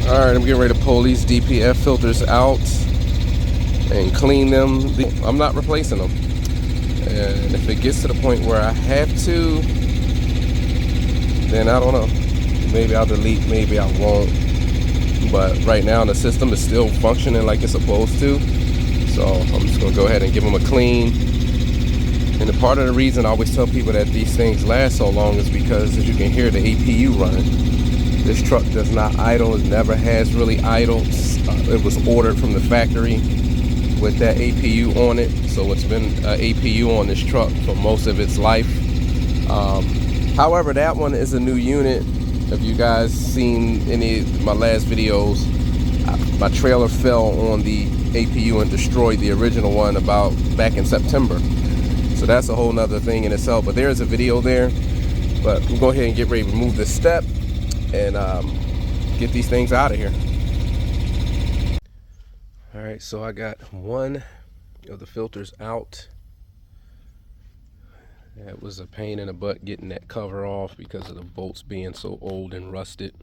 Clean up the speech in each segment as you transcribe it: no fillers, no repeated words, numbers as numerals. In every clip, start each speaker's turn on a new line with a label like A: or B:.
A: Alright, I'm getting ready to pull these DPF filters out and clean them. I'm not replacing them. And if it gets to the point where I have to, then I don't know. Maybe I'll delete, maybe I won't. But right now the system is still functioning like it's supposed to. So I'm just going to go ahead and give them a clean. And a part of the reason I always tell people that these things last so long is because, as you can hear, the APU running. This truck does not idle. It never has really idled. It was ordered from the factory with that APU on it. So it's been APU on this truck for most of its life. However, that one is a new unit. If you guys seen any of my last videos, my trailer fell on the APU and destroyed the original one back in September. So that's a whole nother thing in itself. But there is a video there. But we'll go ahead and get ready to remove this step and get these things out of here. All right, so I got one of the filters out. That was a pain in the butt getting that cover off because of the bolts being so old and rusted.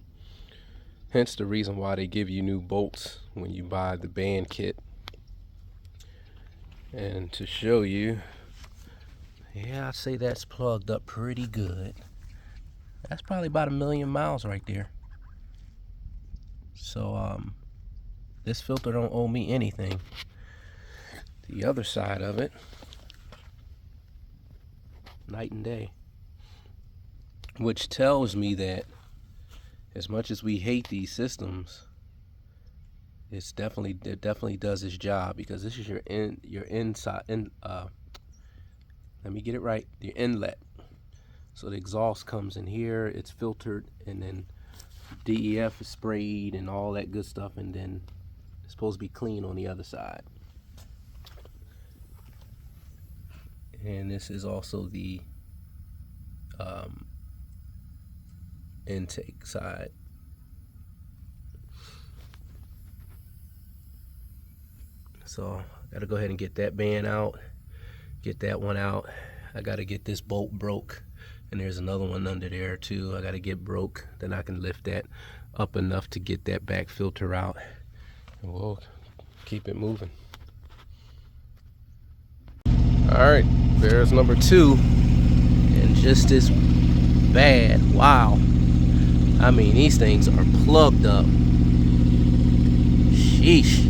A: Hence the reason why they give you new bolts when you buy the band kit. And to show you, yeah, I'd say that's plugged up pretty good. That's probably about 1,000,000 miles right there. So this filter don't owe me anything. The other side of it, night and day. Which tells me that as much as we hate these systems, it definitely does its job, because this is your inside let me get it right, your inlet. So the exhaust comes in here, it's filtered, and then DEF is sprayed and all that good stuff, and then it's supposed to be clean on the other side. And this is also the intake side. So I gotta go ahead and get that band out, get that one out. I gotta get this bolt broke, and there's another one under there too. I gotta get broke, then I can lift that up enough to get that back filter out, and we'll keep it moving. All right, there's number 2, and just as bad. Wow, I mean, these things are plugged up. Sheesh.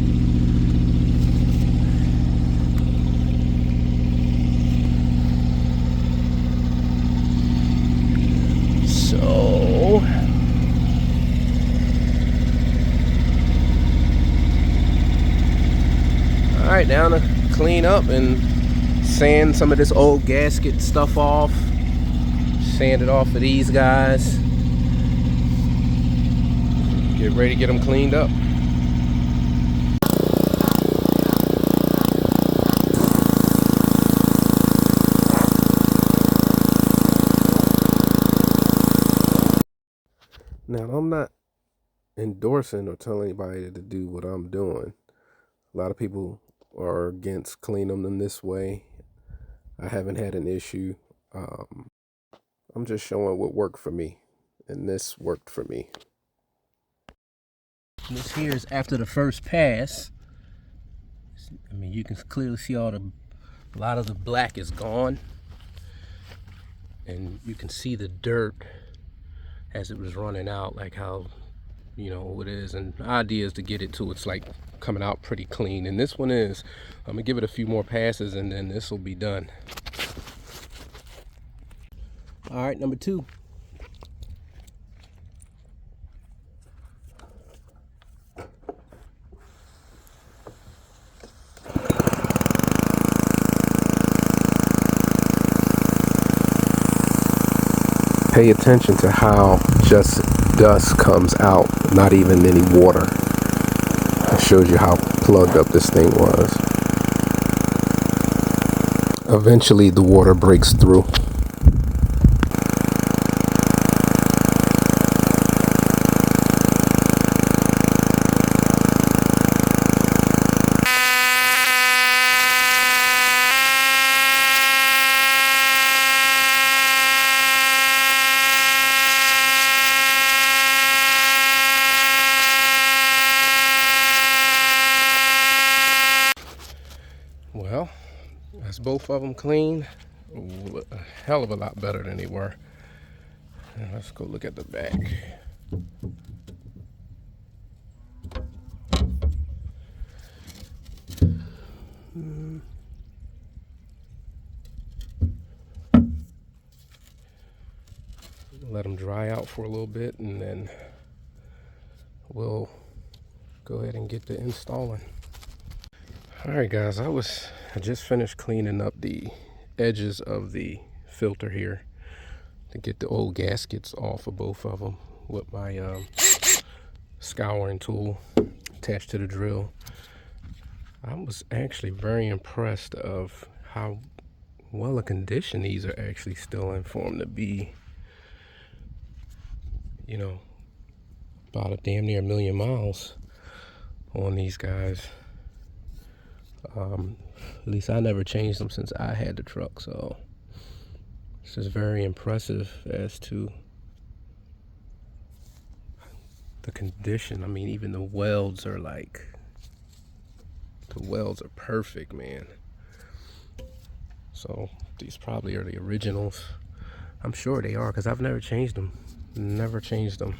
A: So all right, now to clean up and sand some of this old gasket stuff off. Sand it off of these guys. Get ready to get them cleaned up. Now, I'm not endorsing or telling anybody to do what I'm doing. A lot of people are against cleaning them this way. I haven't had an issue. I'm just showing what worked for me, and this worked for me. This here is after the first pass. I mean, you can clearly see a lot of the black is gone, and you can see the dirt as it was running out, like how, you know, it is. And the idea is to get it to it's like coming out pretty clean, and this one is. I'm gonna give it a few more passes, and then this will be done. All right, number 2. Pay attention to how just dust comes out, not even any water. It shows you how plugged up this thing was. Eventually the water breaks through. guys, both of them clean. A hell of a lot better than they were. And let's go look at the back. Let them dry out for a little bit, and then we'll go ahead and get to installing. Alright guys, I just finished cleaning up the edges of the filter here to get the old gaskets off of both of them with my scouring tool attached to the drill. I was actually very impressed of how well a condition these are actually still in for them to be, you know, about a damn near 1,000,000 miles on these guys. At least I never changed them since I had the truck, so this is very impressive as to the condition. I mean, even the welds are like, the welds are perfect, man. So these probably are the originals. I'm sure they are, because I've never changed them. Never changed them.